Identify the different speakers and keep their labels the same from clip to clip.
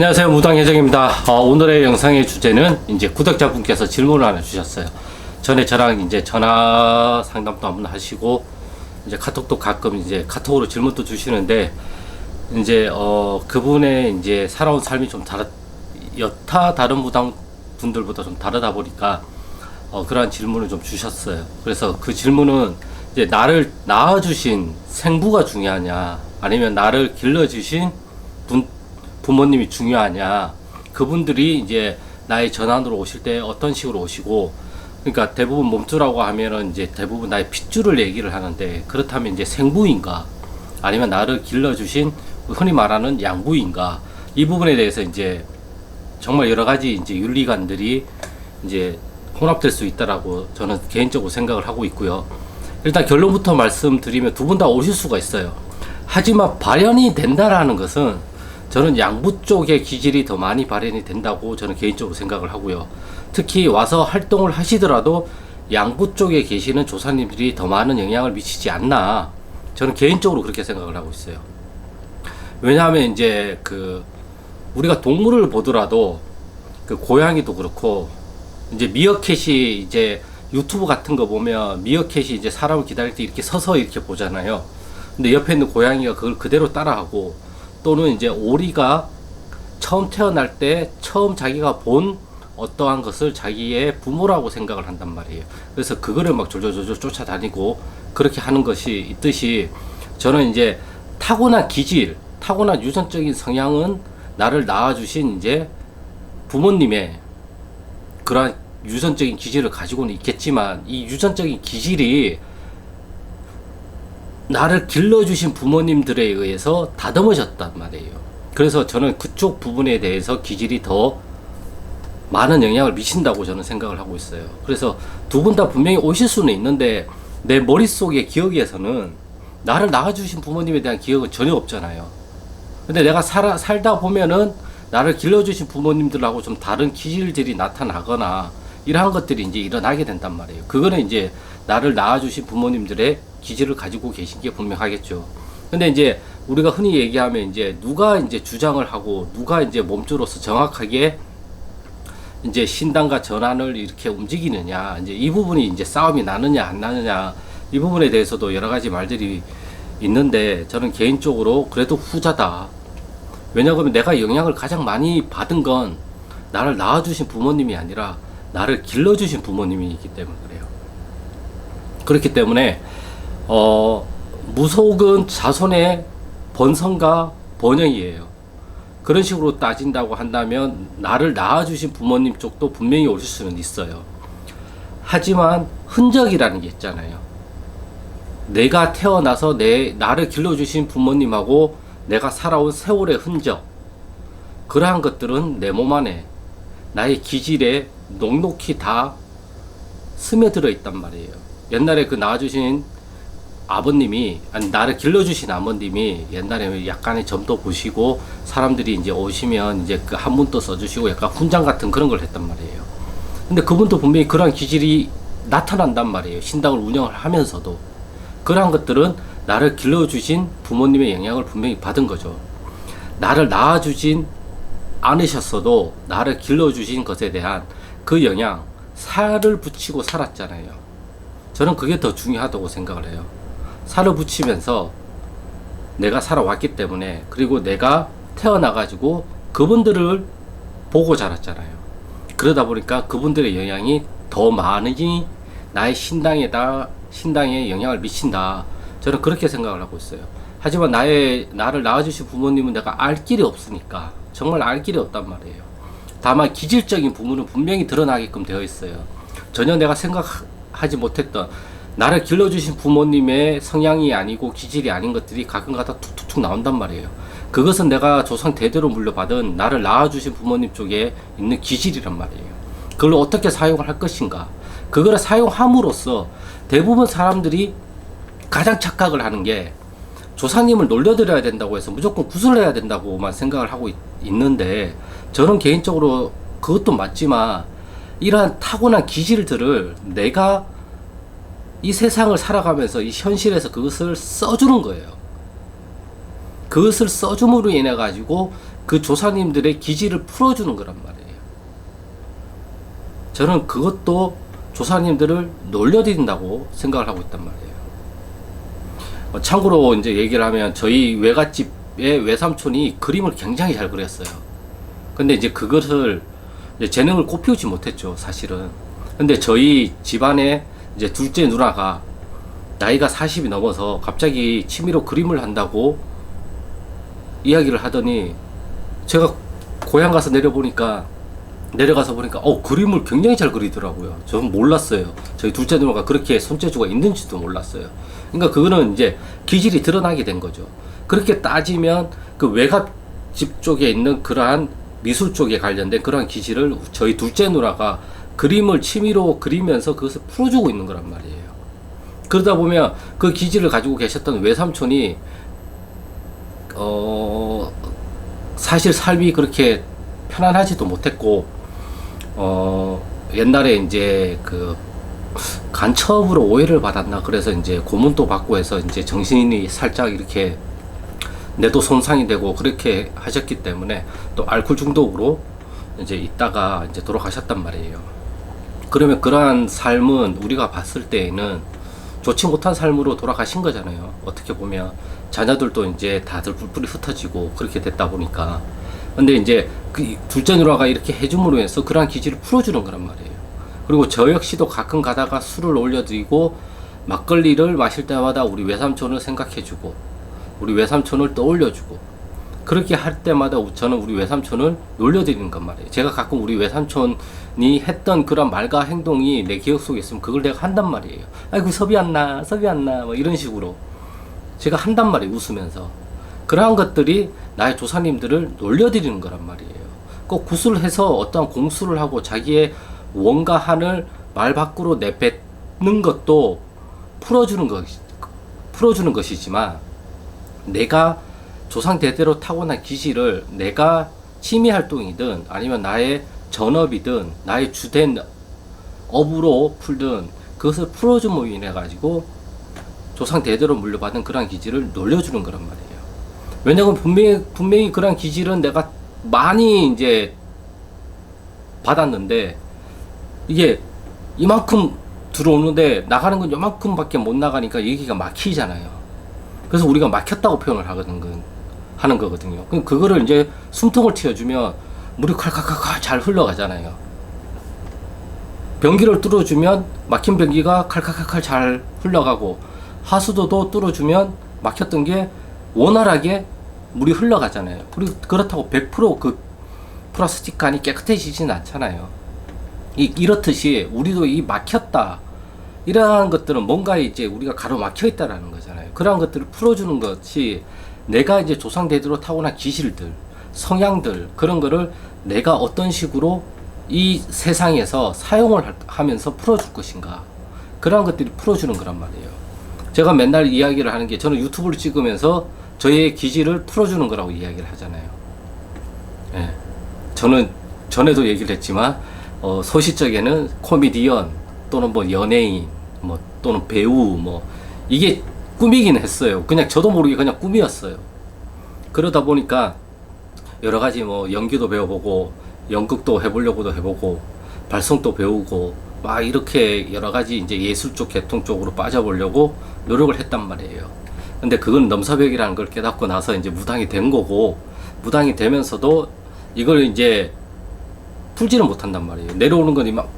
Speaker 1: 안녕하세요, 무당혜정입니다. 오늘의 영상의 주제는 이제 구독자분께서 질문을 하나 주셨어요. 전에 저랑 이제 전화 상담도 한번 하시고 이제 카톡도 가끔 이제 카톡으로 질문도 주시는데 이제 그분의 이제 살아온 삶이 좀 여타 다른 무당 분들보다 좀 다르다 보니까 그러한 질문을 좀 주셨어요. 그래서 그 질문은 이제 나를 낳아주신 생부가 중요하냐, 아니면 나를 길러주신 부모님이 중요하냐, 그분들이 이제 나의 전환으로 오실 때 어떤 식으로 오시고, 그러니까 대부분 몸주라고 하면은 이제 대부분 나의 핏줄을 얘기를 하는데, 그렇다면 이제 생부인가, 아니면 나를 길러주신 흔히 말하는 양부인가, 이 부분에 대해서 이제 정말 여러 가지 이제 윤리관들이 이제 혼합될 수 있다라고 저는 개인적으로 생각을 하고 있고요. 일단 결론부터 말씀드리면 두 분 다 오실 수가 있어요. 하지만 발현이 된다라는 것은 저는 양부 쪽의 기질이 더 많이 발현이 된다고 저는 개인적으로 생각을 하고요. 특히 와서 활동을 하시더라도 양부 쪽에 계시는 조사님들이 더 많은 영향을 미치지 않나, 저는 개인적으로 그렇게 생각을 하고 있어요. 왜냐하면 이제 우리가 동물을 보더라도 고양이도 그렇고, 이제 미어캣이 이제 유튜브 같은 거 보면 미어캣이 이제 사람을 기다릴 때 이렇게 서서 이렇게 보잖아요. 근데 옆에 있는 고양이가 그걸 그대로 따라하고, 또는 이제 오리가 처음 태어날 때 처음 자기가 본 어떠한 것을 자기의 부모라고 생각을 한단 말이에요. 그래서 그거를 막 졸졸졸 쫓아다니고 그렇게 하는 것이 있듯이, 저는 이제 타고난 기질, 타고난 유전적인 성향은 나를 낳아주신 이제 부모님의 그러한 유전적인 기질을 가지고는 있겠지만, 이 유전적인 기질이 나를 길러주신 부모님들에 의해서 다듬어졌단 말이에요. 그래서 저는 그쪽 부분에 대해서 기질이 더 많은 영향을 미친다고 저는 생각을 하고 있어요. 그래서 두 분 다 분명히 오실 수는 있는데, 내 머릿속의 기억에서는 나를 낳아주신 부모님에 대한 기억은 전혀 없잖아요. 근데 내가 살다 보면은 나를 길러주신 부모님들하고 좀 다른 기질들이 나타나거나 이러한 것들이 이제 일어나게 된단 말이에요. 그거는 이제 나를 낳아주신 부모님들의 기질을 가지고 계신 게 분명하겠죠. 근데 이제 우리가 흔히 얘기하면 이제 누가 이제 주장을 하고 누가 이제 몸주로서 정확하게 이제 신당과 전환을 이렇게 움직이느냐, 이제 이 부분이 이제 싸움이 나느냐 안 나느냐, 이 부분에 대해서도 여러 가지 말들이 있는데, 저는 개인적으로 그래도 후자다. 왜냐하면 내가 영향을 가장 많이 받은 건 나를 낳아주신 부모님이 아니라 나를 길러주신 부모님이기 때문에 그래요. 그렇기 때문에 무속은 자손의 번성과 번영이에요. 그런 식으로 따진다고 한다면 나를 낳아주신 부모님 쪽도 분명히 오실 수는 있어요. 하지만 흔적이라는 게 있잖아요. 내가 태어나서 나를 길러주신 부모님하고 내가 살아온 세월의 흔적, 그러한 것들은 내 몸 안에 나의 기질에 넉넉히 다 스며들어 있단 말이에요. 옛날에 낳아주신 아버님이, 아니 나를 길러주신 아버님이 옛날에 약간의 점도 보시고 사람들이 이제 오시면 이제 그 한문도 써주시고 약간 훈장 같은 그런 걸 했단 말이에요. 근데 그분도 분명히 그러한 기질이 나타난단 말이에요. 신당을 운영을 하면서도. 그러한 것들은 나를 길러주신 부모님의 영향을 분명히 받은 거죠. 나를 낳아주진 않으셨어도 나를 길러주신 것에 대한 그 영향, 살을 붙이고 살았잖아요. 저는 그게 더 중요하다고 생각을 해요. 살을 붙이면서 내가 살아왔기 때문에, 그리고 내가 태어나가지고 그분들을 보고 자랐잖아요. 그러다 보니까 그분들의 영향이 더 많이 나의 신당에 영향을 미친다. 저는 그렇게 생각을 하고 있어요. 하지만 나를 낳아주신 부모님은 내가 알 길이 없으니까, 정말 알 길이 없단 말이에요. 다만 기질적인 부분은 분명히 드러나게끔 되어 있어요. 전혀 내가 생각하지 못했던, 나를 길러주신 부모님의 성향이 아니고 기질이 아닌 것들이 가끔가다 툭툭툭 나온단 말이에요. 그것은 내가 조상 대대로 물려받은 나를 낳아주신 부모님 쪽에 있는 기질이란 말이에요. 그걸 어떻게 사용을 할 것인가, 그거를 사용함으로써 대부분 사람들이 가장 착각을 하는 게, 조상님을 놀려드려야 된다고 해서 무조건 구슬해야 된다고만 생각을 하고 있는데, 저는 개인적으로 그것도 맞지만 이러한 타고난 기질들을 내가 이 세상을 살아가면서 이 현실에서 그것을 써주는 거예요. 그것을 써줌으로 인해 가지고 그 조상님들의 기질을 풀어주는 거란 말이에요. 저는 그것도 조상님들을 놀려드린다고 생각을 하고 있단 말이에요. 참고로 이제 얘기를 하면 저희 외갓집의 외삼촌이 그림을 굉장히 잘 그렸어요. 근데 이제 그것을 이제 재능을 꽃피우지 못했죠, 사실은. 근데 저희 집안에 이제 둘째 누나가 나이가 40이 넘어서 갑자기 취미로 그림을 한다고 이야기를 하더니 제가 고향 가서 내려가서 보니까 그림을 굉장히 잘 그리더라고요. 저는 몰랐어요. 저희 둘째 누나가 그렇게 손재주가 있는지도 몰랐어요. 그러니까 그거는 이제 기질이 드러나게 된 거죠. 그렇게 따지면 그 외갓집 쪽에 있는 그러한 미술 쪽에 관련된 그러한 기질을 저희 둘째 누나가 그림을 취미로 그리면서 그것을 풀어주고 있는 거란 말이에요. 그러다 보면 그 기질을 가지고 계셨던 외삼촌이 사실 삶이 그렇게 편안하지도 못했고 옛날에 이제 그 간첩으로 오해를 받았나 그래서 이제 고문도 받고 해서 이제 정신이 살짝 이렇게 뇌도 손상이 되고 그렇게 하셨기 때문에 또 알코올 중독으로 이제 있다가 이제 돌아가셨단 말이에요. 그러면 그러한 삶은 우리가 봤을 때에는 좋지 못한 삶으로 돌아가신 거잖아요. 어떻게 보면 자녀들도 이제 다들 뿔뿔이 흩어지고 그렇게 됐다 보니까. 근데 이제 그 둘째 누나가 이렇게 해줌으로 해서 그러한 기질을 풀어주는 거란 말이에요. 그리고 저 역시도 가끔 가다가 술을 올려드리고 막걸리를 마실 때마다 우리 외삼촌을 생각해주고 우리 외삼촌을 떠올려주고 그렇게 할 때마다 저는 우리 외삼촌을 놀려드리는 것 말이에요. 제가 가끔 우리 외삼촌이 했던 그런 말과 행동이 내 기억 속에 있으면 그걸 내가 한단 말이에요. 아이고 섭이 안 나 뭐 이런 식으로 제가 한단 말이에요. 웃으면서. 그러한 것들이 나의 조상님들을 놀려드리는 거란 말이에요. 꼭 구술해서 어떠한 공수를 하고 자기의 원과 한을 말 밖으로 내뱉는 것도 풀어주는 것이지만 내가 조상 대대로 타고난 기질을 내가 취미 활동이든 아니면 나의 전업이든 나의 주된 업으로 풀든 그것을 풀어줌으로 인해 가지고 조상 대대로 물려받은 그러한 기질을 놀려주는 거란 말이에요. 왜냐하면 분명히 그러한 기질은 내가 많이 이제 받았는데 이게 이만큼 들어오는데 나가는 건 요만큼밖에 못 나가니까 여기가 막히잖아요. 그래서 우리가 막혔다고 표현을 하는 거거든요. 그럼 그거를 이제 숨통을 틔워주면 물이 콸콸콸콸 잘 흘러가잖아요. 변기를 뚫어주면 막힌 변기가 칼칼칼칼 잘 흘러가고 하수도도 뚫어주면 막혔던 게 원활하게 물이 흘러가잖아요. 그리고 그렇다고 100%그 플라스틱 간이 깨끗해지지는 않잖아요. 이렇듯이 우리도 이 막혔다 이러한 것들은 뭔가 이제 우리가 가로막혀 있다라는 거잖아요. 그러한 것들을 풀어주는 것이 내가 이제 조상 대대로 타고난 기질들, 성향들 그런 거를 내가 어떤 식으로 이 세상에서 사용을 하면서 풀어줄 것인가 그러한 것들이 풀어주는 거란 말이에요. 제가 맨날 이야기를 하는 게 저는 유튜브를 찍으면서 저의 기질을 풀어주는 거라고 이야기를 하잖아요. 예. 저는 전에도 얘기를 했지만 소시적에는 코미디언 또는 뭐 연예인 뭐 또는 배우 뭐 이게 꿈이긴 했어요. 그냥 저도 모르게 그냥 꿈이었어요. 그러다 보니까 여러 가지 뭐 연기도 배워보고 연극도 해보려고도 해보고 발성도 배우고 막 이렇게 여러 가지 이제 예술 쪽 계통 쪽으로 빠져보려고 노력을 했단 말이에요. 근데 그건 넘사벽이라는 걸 깨닫고 나서 이제 무당이 된 거고 무당이 되면서도 이걸 이제 풀지는 못한단 말이에요. 내려오는 건 막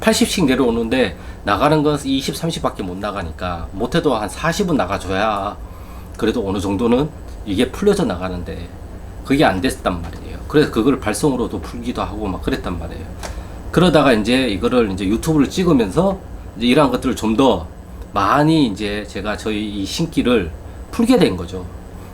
Speaker 1: 80씩 내려오는데 나가는 건 20, 30밖에 못 나가니까 못해도 한 40은 나가줘야 그래도 어느 정도는 이게 풀려져 나가는데 그게 안 됐단 말이에요. 그래서 그걸 발성으로도 풀기도 하고 막 그랬단 말이에요. 그러다가 이제 이거를 이제 유튜브를 찍으면서 이제 이러한 것들을 좀 더 많이 이제 제가 저희 이 신기를 풀게 된 거죠.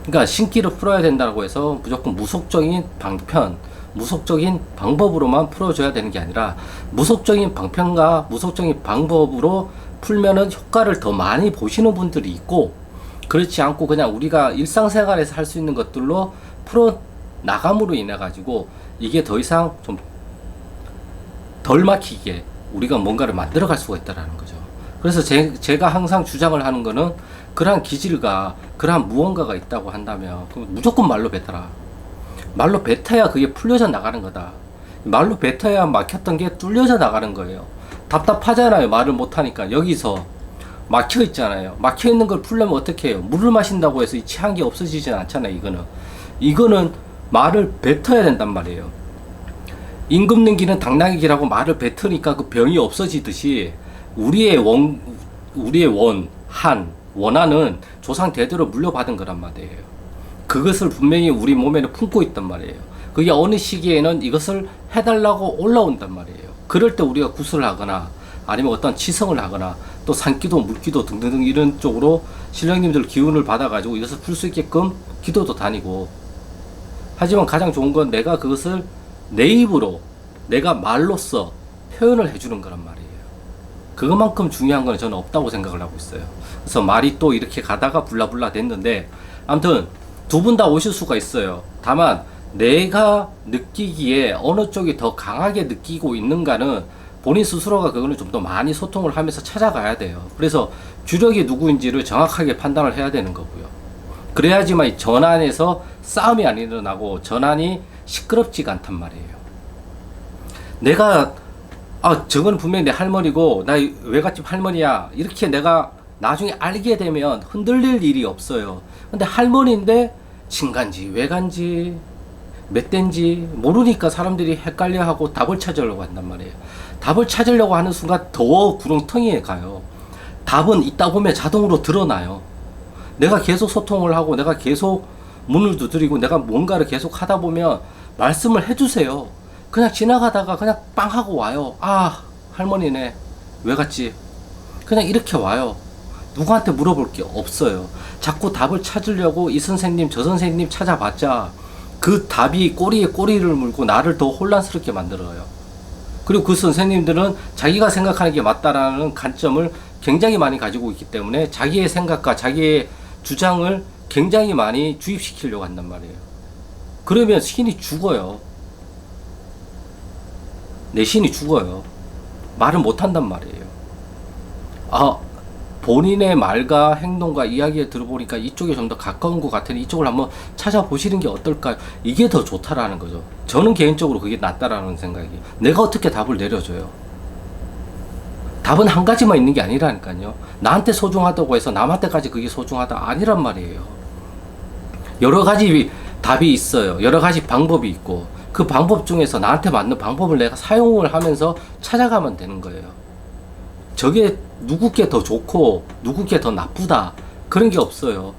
Speaker 1: 그러니까 신기를 풀어야 된다고 해서 무조건 무속적인 방편, 무속적인 방법으로만 풀어줘야 되는 게 아니라 무속적인 방편과 무속적인 방법으로 풀면은 효과를 더 많이 보시는 분들이 있고 그렇지 않고 그냥 우리가 일상생활에서 할 수 있는 것들로 풀어 나감으로 인해 가지고 이게 더 이상 좀 덜 막히게 우리가 뭔가를 만들어 갈 수가 있다라는 거죠. 그래서 제가 항상 주장을 하는 거는 그러한 기질과 그러한 무언가가 있다고 한다면 그럼 무조건 말로 뱉어라. 말로 뱉어야 그게 풀려져 나가는 거다. 말로 뱉어야 막혔던 게 뚫려져 나가는 거예요. 답답하잖아요. 말을 못하니까. 여기서 막혀 있잖아요. 막혀 있는 걸 풀려면 어떻게 해요? 물을 마신다고 해서 이 체한 게 없어지진 않잖아요. 이거는 말을 뱉어야 된단 말이에요. 임금님기는 당나귀기라고 말을 뱉으니까 그 병이 없어지듯이 우리의 원한은 조상 대대로 물려받은 거란 말이에요. 그것을 분명히 우리 몸에는 품고 있단 말이에요. 그게 어느 시기에는 이것을 해달라고 올라온단 말이에요. 그럴 때 우리가 구슬을 하거나 아니면 어떤 치성을 하거나 또 산기도, 물기도 등등등 이런 쪽으로 신령님들 기운을 받아가지고 이것을 풀 수 있게끔 기도도 다니고. 하지만 가장 좋은 건 내가 그것을 내 입으로 내가 말로써 표현을 해주는 거란 말이에요. 그것만큼 중요한 건 저는 없다고 생각을 하고 있어요. 그래서 말이 또 이렇게 가다가 불라불라 됐는데 아무튼 두 분 다 오실 수가 있어요. 다만 내가 느끼기에 어느 쪽이 더 강하게 느끼고 있는가는 본인 스스로가 그거는 좀 더 많이 소통을 하면서 찾아가야 돼요. 그래서 주력이 누구인지를 정확하게 판단을 해야 되는 거고요. 그래야지만 이 전환에서 싸움이 안 일어나고 전환이 시끄럽지가 않단 말이에요. 내가 저건 분명히 내 할머니고 나 외갓집 할머니야 이렇게 내가 나중에 알게 되면 흔들릴 일이 없어요. 근데 할머니인데 친간지 외간지 몇 대인지 모르니까 사람들이 헷갈려하고 답을 찾으려고 한단 말이에요. 답을 찾으려고 하는 순간 더 구렁텅이에 가요. 답은 있다 보면 자동으로 드러나요. 내가 계속 소통을 하고 내가 계속 문을 두드리고 내가 뭔가를 계속 하다 보면 말씀을 해주세요. 그냥 지나가다가 그냥 빵 하고 와요. 할머니네 왜 갔지? 그냥 이렇게 와요. 누구한테 물어볼 게 없어요. 자꾸 답을 찾으려고 이 선생님 저 선생님 찾아봤자 그 답이 꼬리에 꼬리를 물고 나를 더 혼란스럽게 만들어요. 그리고 그 선생님들은 자기가 생각하는 게 맞다라는 관점을 굉장히 많이 가지고 있기 때문에 자기의 생각과 자기의 주장을 굉장히 많이 주입시키려고 한단 말이에요. 그러면 신이 죽어요. 내 신이 죽어요. 말을 못한단 말이에요. 본인의 말과 행동과 이야기를 들어보니까 이쪽에 좀 더 가까운 것 같으니 이쪽을 한번 찾아보시는 게 어떨까요? 이게 더 좋다라는 거죠. 저는 개인적으로 그게 낫다라는 생각이. 내가 어떻게 답을 내려줘요? 답은 한 가지만 있는 게 아니라니까요. 나한테 소중하다고 해서 남한테까지 그게 소중하다 아니란 말이에요. 여러 가지 답이 있어요. 여러 가지 방법이 있고 그 방법 중에서 나한테 맞는 방법을 내가 사용을 하면서 찾아가면 되는 거예요. 저게 누구께 더 좋고 누구께 더 나쁘다 그런 게 없어요.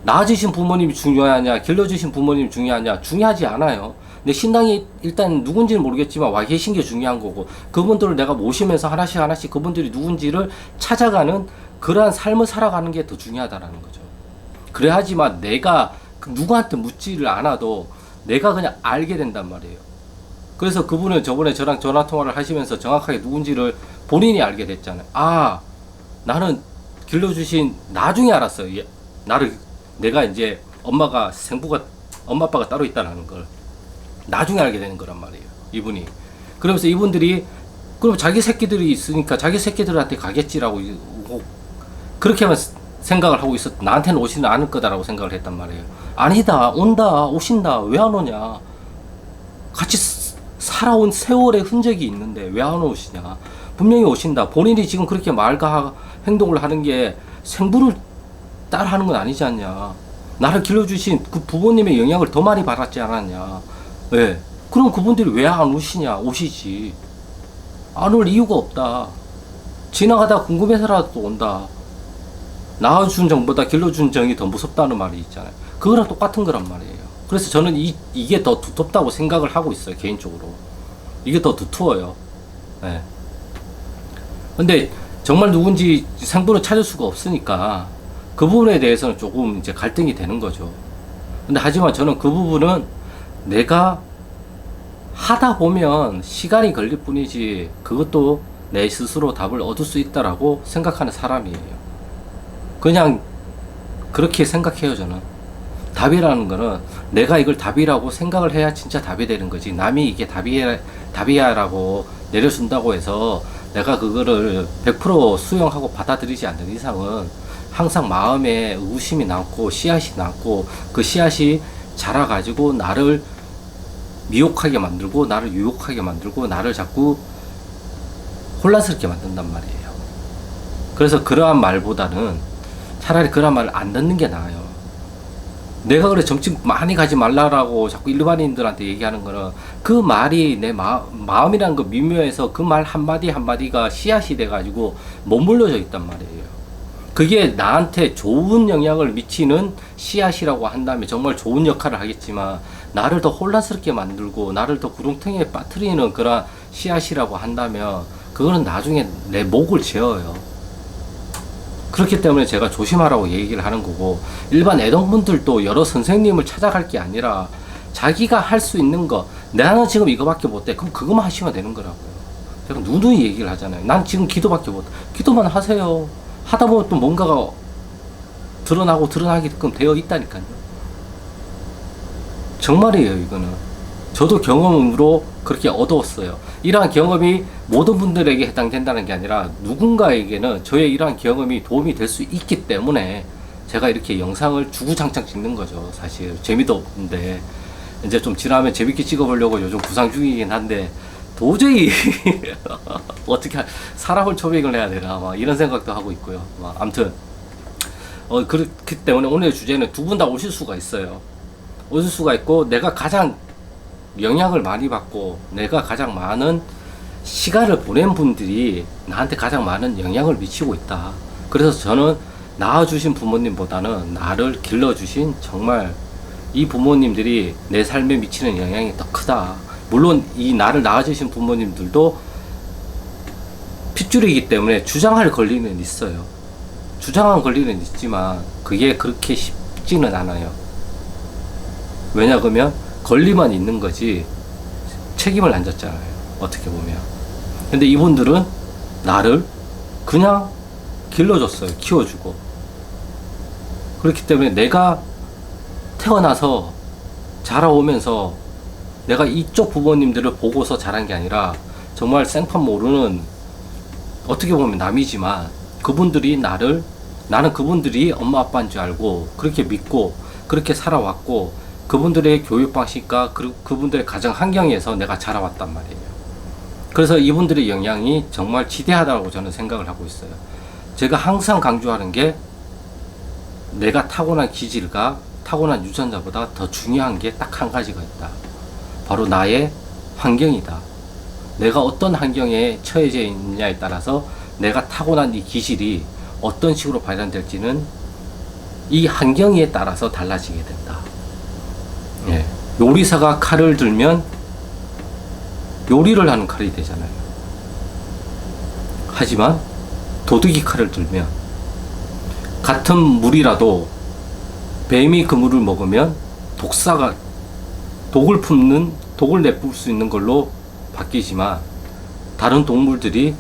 Speaker 1: 낳아주신 부모님이 중요하냐 길러주신 부모님이 중요하냐 중요하지 않아요. 근데 신당이 일단 누군지는 모르겠지만 와 계신 게 중요한 거고 그분들을 내가 모시면서 하나씩 그분들이 누군지를 찾아가는 그러한 삶을 살아가는 게 더 중요하다라는 거죠. 그래야지만 내가 누구한테 묻지를 않아도 내가 그냥 알게 된단 말이에요. 그래서 그분은 저번에 저랑 전화통화를 하시면서 정확하게 누군지를 본인이 알게 됐잖아요. 나는 길러주신 나중에 알았어요. 내가 이제 엄마 아빠가 따로 있다는 걸 나중에 알게 되는 거란 말이에요. 이분이. 그러면서 이분들이 그럼 자기 새끼들이 있으니까 자기 새끼들한테 가겠지라고 그렇게만 생각을 하고 있었. 나한테는 오지는 않을 거다라고 생각을 했단 말이에요. 아니다, 온다, 오신다. 왜 안 오냐? 같이 살아온 세월의 흔적이 있는데 왜 안 오시냐? 분명히 오신다. 본인이 지금 그렇게 말과 행동을 하는 게 생부를 따라하는 건 아니지 않냐? 나를 길러주신 그 부모님의 영향을 더 많이 받았지 않았냐? 왜? 그럼 그분들이 왜 안 오시냐? 오시지. 안 올 이유가 없다. 지나가다 궁금해서라도 또 온다. 낳아준 정보다 길러준 정이 더 무섭다는 말이 있잖아요. 그거랑 똑같은 거란 말이에요. 그래서 저는 이게 더 두텁다고 생각을 하고 있어요. 개인적으로. 이게 더 두터워요. 네. 근데 정말 누군지 생분을 찾을 수가 없으니까 그 부분에 대해서는 조금 이제 갈등이 되는 거죠. 근데 하지만 저는 그 부분은 내가 하다 보면 시간이 걸릴 뿐이지 그것도 내 스스로 답을 얻을 수 있다라고 생각하는 사람이에요. 그냥 그렇게 생각해요. 저는 답이라는 거는 내가 이걸 답이라고 생각을 해야 진짜 답이 되는 거지. 남이 이게 답이야 라고 내려준다고 해서 내가 그거를 100% 수용하고 받아들이지 않는 이상은 항상 마음에 의구심이 남고 씨앗이 남고 그 씨앗이 자라가지고 나를 미혹하게 만들고 나를 유혹하게 만들고 나를 자꾸 혼란스럽게 만든단 말이에요. 그래서 그러한 말보다는 차라리 그러한 말을 안 듣는 게 나아요. 내가 그래 점집 많이 가지 말라라고 자꾸 일반인들한테 얘기하는 거는 그 말이 내 마음이라는 거 미묘해서 그 말 한마디 한마디가 씨앗이 돼가지고 머물러져 있단 말이에요. 그게 나한테 좋은 영향을 미치는 씨앗이라고 한다면 정말 좋은 역할을 하겠지만 나를 더 혼란스럽게 만들고 나를 더 구렁텅이에 빠뜨리는 그런 씨앗이라고 한다면 그거는 나중에 내 목을 재어요. 그렇기 때문에 제가 조심하라고 얘기를 하는 거고, 일반 애동분들도 여러 선생님을 찾아갈 게 아니라 자기가 할 수 있는 거, 나는 지금 이거밖에 못해. 그럼 그것만 하시면 되는 거라고요. 제가 누누이 얘기를 하잖아요. 난 지금 기도밖에 못해. 기도만 하세요. 하다 보면 또 뭔가가 드러나게끔 되어 있다니까요. 정말이에요, 이거는. 저도 경험으로 그렇게 얻어왔어요. 이러한 경험이 모든 분들에게 해당된다는 게 아니라 누군가에게는 저의 이러한 경험이 도움이 될 수 있기 때문에 제가 이렇게 영상을 주구장창 찍는 거죠. 사실 재미도 없는데 이제 좀 지나면 재밌게 찍어보려고 요즘 구상 중이긴 한데 도저히 어떻게 사람을 초빙을 해야 되나 막 이런 생각도 하고 있고요. 아무튼 그렇기 때문에 오늘의 주제는 두 분 다 오실 수가 있어요. 오실 수가 있고 내가 가장 영향을 많이 받고 내가 가장 많은 시간을 보낸 분들이 나한테 가장 많은 영향을 미치고 있다. 그래서 저는 낳아주신 부모님보다는 나를 길러주신 정말 이 부모님들이 내 삶에 미치는 영향이 더 크다. 물론 이 나를 낳아주신 부모님들도 핏줄이기 때문에 주장할 권리는 있어요. 주장할 권리는 있지만 그게 그렇게 쉽지는 않아요. 왜냐 그러면 권리만 있는 거지 책임을 안 졌잖아요. 어떻게 보면. 근데 이분들은 나를 그냥 길러줬어요. 키워주고. 그렇기 때문에 내가 태어나서 자라오면서 내가 이쪽 부모님들을 보고서 자란 게 아니라 정말 생판 모르는 어떻게 보면 남이지만 그분들이 나는 그분들이 엄마 아빠인 줄 알고 그렇게 믿고 그렇게 살아왔고 그분들의 교육 방식과 그분들의 가정 환경에서 내가 자라왔단 말이에요. 그래서 이분들의 영향이 정말 지대하다고 저는 생각을 하고 있어요. 제가 항상 강조하는 게 내가 타고난 기질과 타고난 유전자보다 더 중요한 게 딱 한 가지가 있다. 바로 나의 환경이다. 내가 어떤 환경에 처해져 있느냐에 따라서 내가 타고난 이 기질이 어떤 식으로 발현될지는 이 환경에 따라서 달라지게 된다. 예. 요리사가 칼을 들면 요리를 하는 칼이 되잖아요. 하지만 도둑이 칼을 들면 같은 물이라도 뱀이 그 물을 먹으면 독을 내뿜을 수 있는 걸로 바뀌지만 다른 동물들이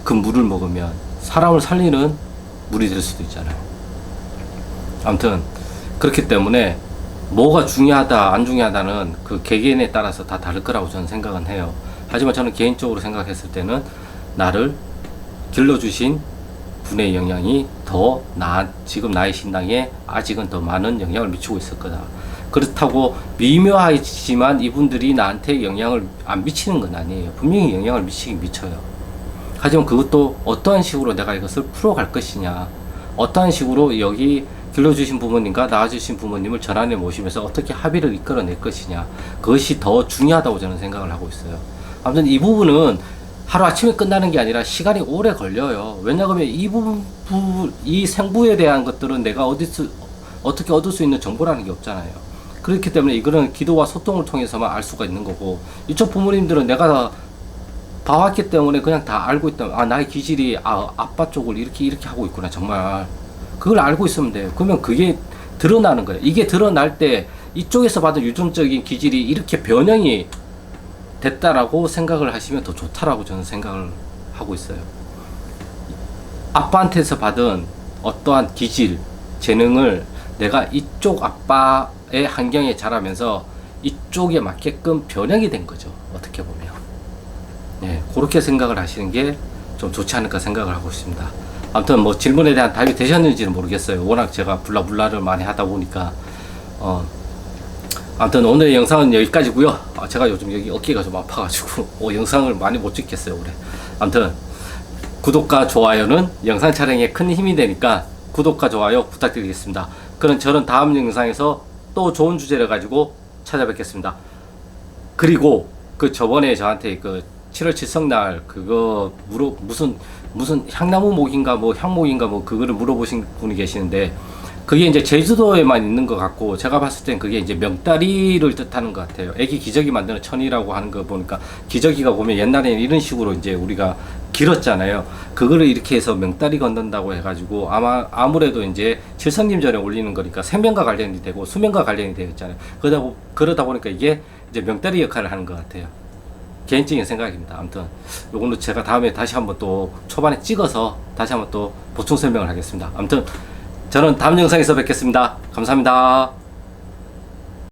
Speaker 1: 그 물을 먹으면 사람을 살리는 물이 될 수도 있잖아요. 아무튼 그렇기 때문에 뭐가 중요하다 안 중요하다는 그 개개인에 따라서 다 다를 거라고 저는 생각은 해요. 하지만 저는 개인적으로 생각했을 때는 나를 길러주신 분의 영향이 지금 나의 신앙에 아직은 더 많은 영향을 미치고 있을 거다. 그렇다고 미묘하지만 이분들이 나한테 영향을 안 미치는 건 아니에요. 분명히 영향을 미치긴 미쳐요. 하지만 그것도 어떠한 식으로 내가 이것을 풀어갈 것이냐, 어떠한 식으로 여기 길러주신 부모님과 낳아주신 부모님을 전환해 모시면서 어떻게 합의를 이끌어낼 것이냐, 그것이 더 중요하다고 저는 생각을 하고 있어요. 아무튼 이 부분은 하루아침에 끝나는 게 아니라 시간이 오래 걸려요. 왜냐하면 이 생부에 대한 것들은 내가 어떻게 얻을 수 있는 정보라는 게 없잖아요. 그렇기 때문에 이거는 기도와 소통을 통해서만 알 수가 있는 거고, 이쪽 부모님들은 내가 봐왔기 때문에 그냥 다 알고 있다. 나의 기질이 아빠 쪽을 이렇게 하고 있구나. 정말 그걸 알고 있으면 돼요. 그러면 그게 드러나는 거예요. 이게 드러날 때 이쪽에서 받은 유전적인 기질이 이렇게 변형이 됐다라고 생각을 하시면 더 좋다라고 저는 생각을 하고 있어요. 아빠한테서 받은 어떠한 기질, 재능을 내가 이쪽 아빠의 환경에 자라면서 이쪽에 맞게끔 변형이 된 거죠. 어떻게 보면. 네, 그렇게 생각을 하시는 게 좀 좋지 않을까 생각을 하고 있습니다. 아무튼 뭐 질문에 대한 답이 되셨는지는 모르겠어요. 워낙 제가 블라블라를 많이 하다 보니까. 아무튼 오늘의 영상은 여기까지고요. 제가 요즘 여기 어깨가 좀 아파가지고 영상을 많이 못 찍겠어요 올해. 아무튼 구독과 좋아요는 영상 촬영에 큰 힘이 되니까 구독과 좋아요 부탁드리겠습니다. 그럼 저는 다음 영상에서 또 좋은 주제를 가지고 찾아뵙겠습니다. 그리고 그 저번에 저한테 그 7월 7성날 그거 무슨 향나무 목인가 뭐 향목인가 뭐 그거를 물어보신 분이 계시는데, 그게 이제 제주도에만 있는 것 같고 제가 봤을 땐 그게 이제 명다리를 뜻하는 것 같아요. 애기 기저귀 만드는 천이라고 하는 거 보니까 기저귀가 보면 옛날에는 이런 식으로 이제 우리가 길었잖아요. 그거를 이렇게 해서 명다리 건넌다고 해가지고 아무래도 이제 칠성님 전에 올리는 거니까 생명과 관련이 되고 수명과 관련이 되었잖아요. 그러다 보니까 이게 이제 명다리 역할을 하는 것 같아요. 개인적인 생각입니다. 아무튼 요거는 제가 다음에 다시 한번 또 초반에 찍어서 다시 한번 또 보충 설명을 하겠습니다. 아무튼 저는 다음 영상에서 뵙겠습니다. 감사합니다.